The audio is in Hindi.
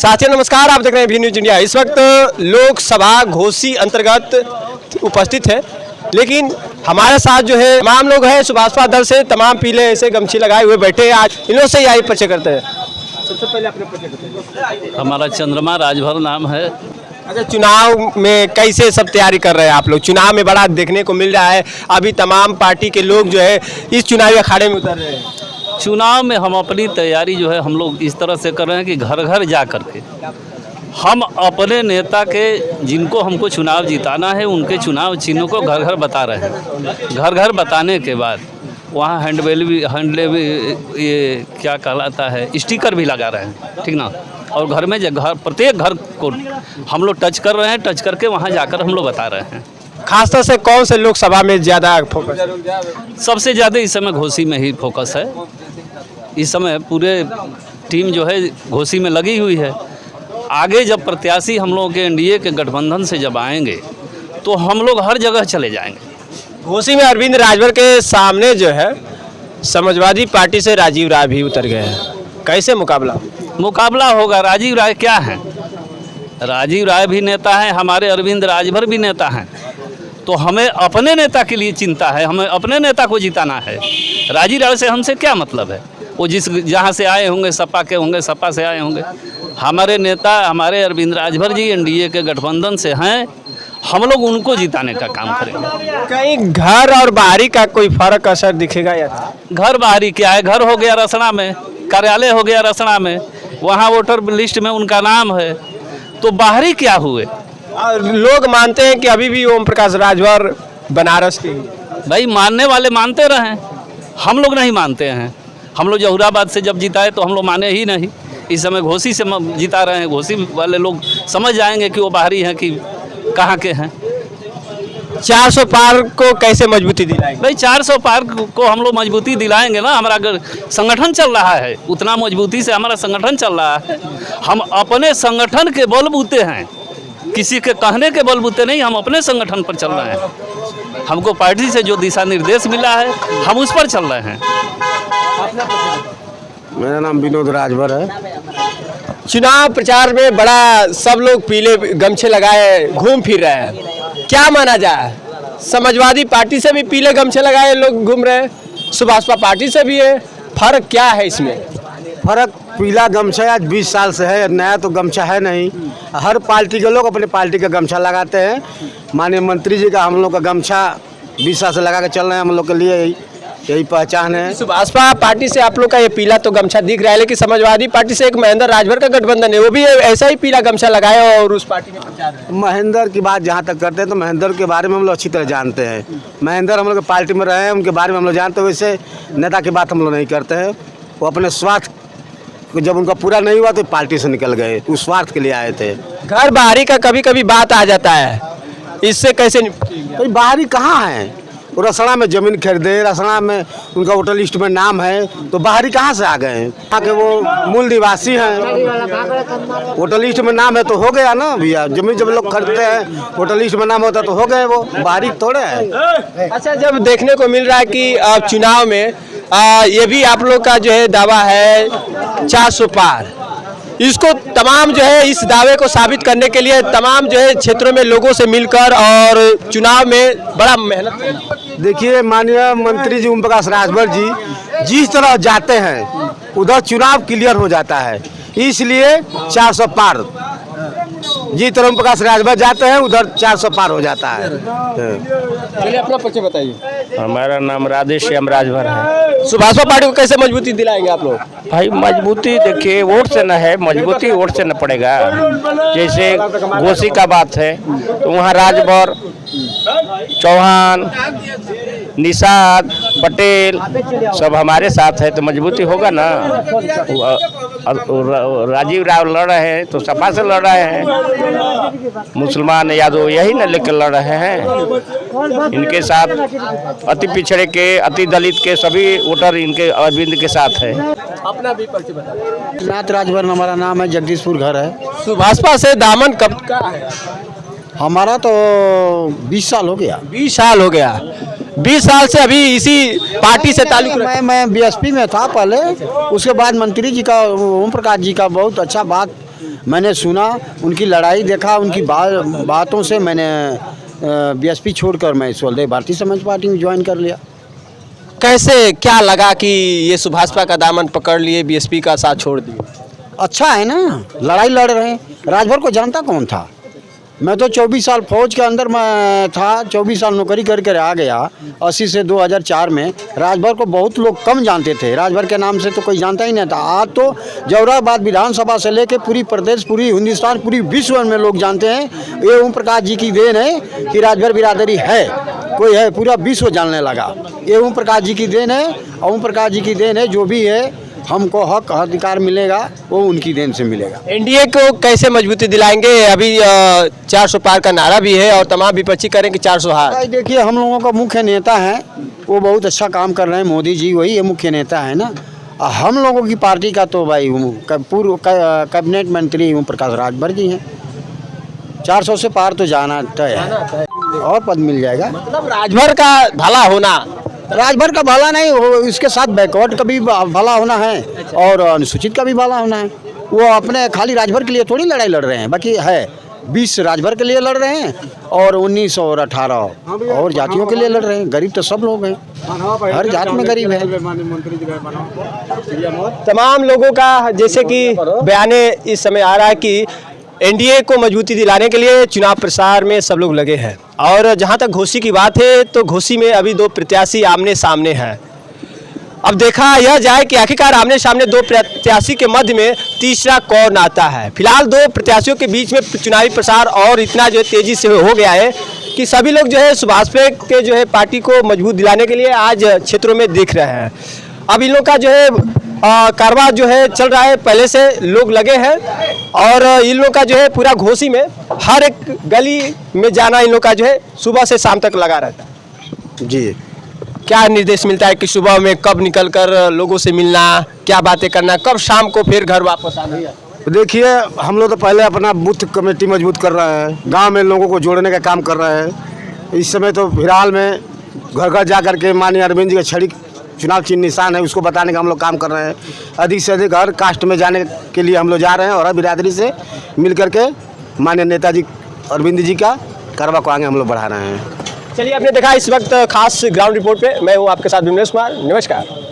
साथियों नमस्कार, आप देख रहे हैं वी न्यूज इंडिया। इस वक्त लोकसभा घोसी अंतर्गत उपस्थित है, लेकिन हमारे साथ जो है तमाम लोग हैं सुभाषपा दल से, तमाम पीले ऐसे गमछी लगाए हुए बैठे हैं। आज इन लोगों से ही आइए परिचय करते हैं। सबसे पहले अपने परिचय करते हैं। हमारा चंद्रमा राजभर नाम है। अच्छा, चुनाव में कैसे सब तैयारी कर रहे हैं आप लोग? चुनाव में बड़ा देखने को मिल रहा है, अभी तमाम पार्टी के लोग जो है इस चुनावी अखाड़े में उतर रहे हैं। चुनाव में हम अपनी तैयारी जो है हम लोग इस तरह से कर रहे हैं कि घर घर जा कर के हम अपने नेता के, जिनको हमको चुनाव जिताना है, उनके चुनाव चिन्हों को घर घर बता रहे हैं। घर घर बताने के बाद वहाँ हैंडबिल भी ये क्या कहलाता है, स्टिकर भी लगा रहे हैं, ठीक ना। और घर में घर प्रत्येक घर को हम लोग टच कर रहे हैं, टच करके वहाँ जाकर हम लोग बता रहे हैं। खासतौर से कौन से लोकसभा में ज़्यादा फोकस? सबसे ज़्यादा इस समय घोसी में ही फोकस है। इस समय पूरे टीम जो है घोसी में लगी हुई है। आगे जब प्रत्याशी हम लोगों के एनडीए के गठबंधन से जब आएंगे तो हम लोग हर जगह चले जाएंगे। घोसी में अरविंद राजभर के सामने जो है समाजवादी पार्टी से राजीव राय भी उतर गए हैं, कैसे मुकाबला होगा? राजीव राय क्या हैं? राजीव राय भी नेता हैं, हमारे अरविंद राजभर भी नेता हैं। तो हमें अपने नेता के लिए चिंता है, हमें अपने नेता को जिताना है। राजीव राय से हमसे क्या मतलब है? वो जहाँ से आए होंगे, सपा के होंगे, सपा से आए होंगे। हमारे नेता हमारे अरविंद राजभर जी एनडीए के गठबंधन से हैं, हम लोग उनको जिताने का काम करेंगे। कहीं घर और बाहरी का कोई फर्क असर दिखेगा या? घर बाहरी क्या है? घर हो गया रसना में, कार्यालय हो गया रसना में, वहाँ वोटर लिस्ट में उनका नाम है, तो बाहरी क्या हुए? और लोग मानते हैं कि अभी भी ओम प्रकाश राजभर बनारस के। भाई मानने वाले मानते रहें, हम लोग नहीं मानते हैं। हम लोग जहुराबाद से जब जिताए तो हम लोग माने ही नहीं। इस समय घोसी से जिता रहे हैं, घोसी वाले लोग समझ जाएंगे कि वो बाहरी हैं कि कहाँ के हैं। 400 पार को कैसे मजबूती दिलाएंगे? भाई 400 पार को हम लोग मजबूती दिलाएंगे ना। हमारा अगर संगठन चल रहा है, उतना मजबूती से हमारा संगठन चल रहा है। हम अपने संगठन के बलबूते हैं, किसी के कहने के बलबूते नहीं, हम अपने संगठन पर चल रहे हैं। हमको पार्टी से जो दिशा निर्देश मिला है हम उस पर चल रहे हैं। मेरा नाम विनोद राजभर है। चुनाव प्रचार में बड़ा सब लोग पीले गमछे लगाए घूम फिर रहे हैं, क्या माना जाए? समाजवादी पार्टी से भी पीले गमछे लगाए लोग घूम रहे हैं, सुभाषपा पार्टी से भी है, फर्क क्या है इसमें? फर्क पीला गमछा आज 20 साल से है, नया तो गमछा है नहीं। हर पार्टी के लोग अपने पार्टी का गमछा लगाते हैं। माननीय मंत्री जी का हम लोग का गमछा 20 साल से लगा के चल रहे हैं, हम लोग के लिए यही पहचान है। सुभाषपा पार्टी से आप लोग का ये पीला तो गमछा दिख रहा है, लेकिन समाजवादी पार्टी से एक महेंद्र राजभर का गठबंधन है, वो भी ऐसा ही पीला गमछा लगाया और उस पार्टी में प्रचार है। महेंद्र की बात जहाँ तक करते हैं तो महेंद्र के बारे में हम लोग अच्छी तरह जानते हैं। महेंद्र हम लोग पार्टी में रहे हैं, उनके बारे में हम लोग जानते हैं। वैसे नेता की बात हम लोग नहीं करते हैं। वो अपने स्वार्थ जब उनका पूरा नहीं हुआ तो पार्टी से निकल गए, उस स्वार्थ के लिए आए थे। घर बाहरी का कभी कभी बात आ जाता है, इससे कैसे निपटेंगे? भाई बाहरी कहाँ है? वो रसना में ज़मीन खरीदे, रसना में उनका वोटर लिस्ट में नाम है, तो बाहरी कहाँ से आ गए? यहाँ के वो मूल निवासी हैं, वोटर लिस्ट में नाम है तो हो गया ना भैया। ज़मीन जब लोग खरीदते हैं वोटर लिस्ट में नाम होता है तो हो गए, वो बाहरी थोड़े है। अच्छा, जब देखने को मिल रहा है कि चुनाव में ये भी आप लोग का जो है दावा है 400 पार, इसको तमाम जो है इस दावे को साबित करने के लिए तमाम जो है क्षेत्रों में लोगों से मिलकर और चुनाव में बड़ा मेहनत करना। देखिए माननीय मंत्री जी ओम प्रकाश राजभर जी जिस तरह जाते हैं उधर चुनाव क्लियर हो जाता है, इसलिए 400 पार जिस तरह ओम प्रकाश राजभर जाते हैं उधर 400 पार हो जाता है। चलिए अपना परिचय बताइए। हमारा नाम राधेश्याम राजभर है। सुभाषपा पार्टी को कैसे मजबूती दिलाएंगे आप लोग? भाई मजबूती देखिए वोट से न है, मजबूती वोट से न पड़ेगा। जैसे घोसी का बात है तो वहाँ राजभर, चौहान, निषाद, पटेल सब हमारे साथ है, तो मजबूती होगा ना। राजीव राव लड़ रहे हैं तो सपा से लड़ रहे हैं, मुसलमान यादव यही न लेकर लड़ रहे हैं। इनके साथ अति पिछड़े के, अति दलित के सभी वोटर इनके अरविंद के साथ है। अपना भी परिचय बताइए। नाथ राजभर हमारा नाम है, जगदीशपुर घर है। सुभाषपा से दामन कब का है? हमारा तो 20 साल हो गया। 20 साल हो गया। 20 साल से अभी इसी पार्टी से ताल्लुक मैं बीएसपी में था पहले, उसके बाद मंत्री जी का ओम प्रकाश जी का बहुत अच्छा बात मैंने सुना, उनकी लड़ाई देखा, उनकी बातों से मैंने बीएसपी छोड़कर मैं स्वदेव भारतीय समाज पार्टी में ज्वाइन कर लिया। कैसे क्या लगा कि ये सुभाषपा का दामन पकड़ लिए, बीएसपी का साथ छोड़ दिए? अच्छा है ना, लड़ाई लड़ रहे हैं। राजभर को जानता कौन था? मैं तो 24 साल फौज के अंदर मैं था, 24 साल नौकरी करके आ गया 80 से 2004 में। राजभर को बहुत लोग कम जानते थे, राजभर के नाम से तो कोई जानता ही नहीं था। आज तो जौहराबाद विधानसभा से लेके पूरी प्रदेश, पूरी हिंदुस्तान, पूरी विश्व में लोग जानते हैं। ये ओम प्रकाश जी की देन है कि राजभर बिरादरी है, कोई है, पूरा विश्व जानने लगा। ये ओम प्रकाश जी की देन है, ओम प्रकाश जी की देन है। जो भी है हमको हक अधिकार मिलेगा वो उनकी देन से मिलेगा। एनडीए को कैसे मजबूती दिलाएंगे? अभी 400 पार का नारा भी है और तमाम विपक्षी करें कि 400 हार। देखिए, हम लोगों का मुख्य नेता है, वो बहुत अच्छा काम कर रहे हैं, मोदी जी, वही ये मुख्य नेता है ना। हम लोगों की पार्टी का तो भाई पूर्व कैबिनेट मंत्री ओम प्रकाश राजभर जी हैं। 400 से पार तो जाना तय है और पद मिल जाएगा। मतलब राजभर का भला होना, राजभर का भला नहीं हो, इसके साथ बैकवर्ड का भी भला होना है और अनुसूचित का भी भला होना है। वो अपने खाली राजभर के लिए थोड़ी लड़ाई लड़ रहे हैं, बाकी है 20 राजभर के लिए लड़ रहे हैं और 19 और 18 और जातियों के लिए लड़ रहे हैं। गरीब तो सब लोग हैं, हर जात में गरीब है। तमाम लोगों का जैसे कि बयाने इस समय आ रहा है कि एनडीए को मजबूती दिलाने के लिए चुनाव प्रचार में सब लोग लगे हैं। और जहां तक घोसी की बात है तो घोसी में अभी 2 प्रत्याशी आमने सामने हैं। अब देखा यह जाए कि आखिरकार आमने सामने 2 प्रत्याशी के मध्य में तीसरा कौन आता है। फिलहाल 2 प्रत्याशियों के बीच में चुनावी प्रचार और इतना जो है तेजी से हो गया है कि सभी लोग जो है सुभाषपा के जो है पार्टी को मजबूत दिलाने के लिए आज क्षेत्रों में दिख रहे हैं। अब इन लोग का जो है कारवां जो है चल रहा है, पहले से लोग लगे हैं और इन लोग का जो है पूरा घोसी में हर एक गली में जाना इन लोग का जो है सुबह से शाम तक लगा रहता है। जी, क्या निर्देश मिलता है कि सुबह में कब निकलकर लोगों से मिलना, क्या बातें करना, कब शाम को फिर घर वापस आना? देखिए, हम लोग तो पहले अपना बूथ कमेटी मजबूत कर रहे हैं, गांव में लोगों को जोड़ने का काम कर रहे हैं। इस समय तो फिलहाल में घर घर जा करके माननीय अरविंद जी का छड़ी चुनाव चिन्ह निशान है, उसको बताने का हम लोग काम कर रहे हैं। अधिक से अधिक हर कास्ट में जाने के लिए हम लोग जा रहे हैं और हर बिरादरी से मिल करके माननीय नेताजी अरविंद जी का कारवां को आगे हम लोग बढ़ा रहे हैं। चलिए, आपने देखा इस वक्त खास ग्राउंड रिपोर्ट पे मैं हूँ आपके साथ विमलेश कुमार। नमस्कार।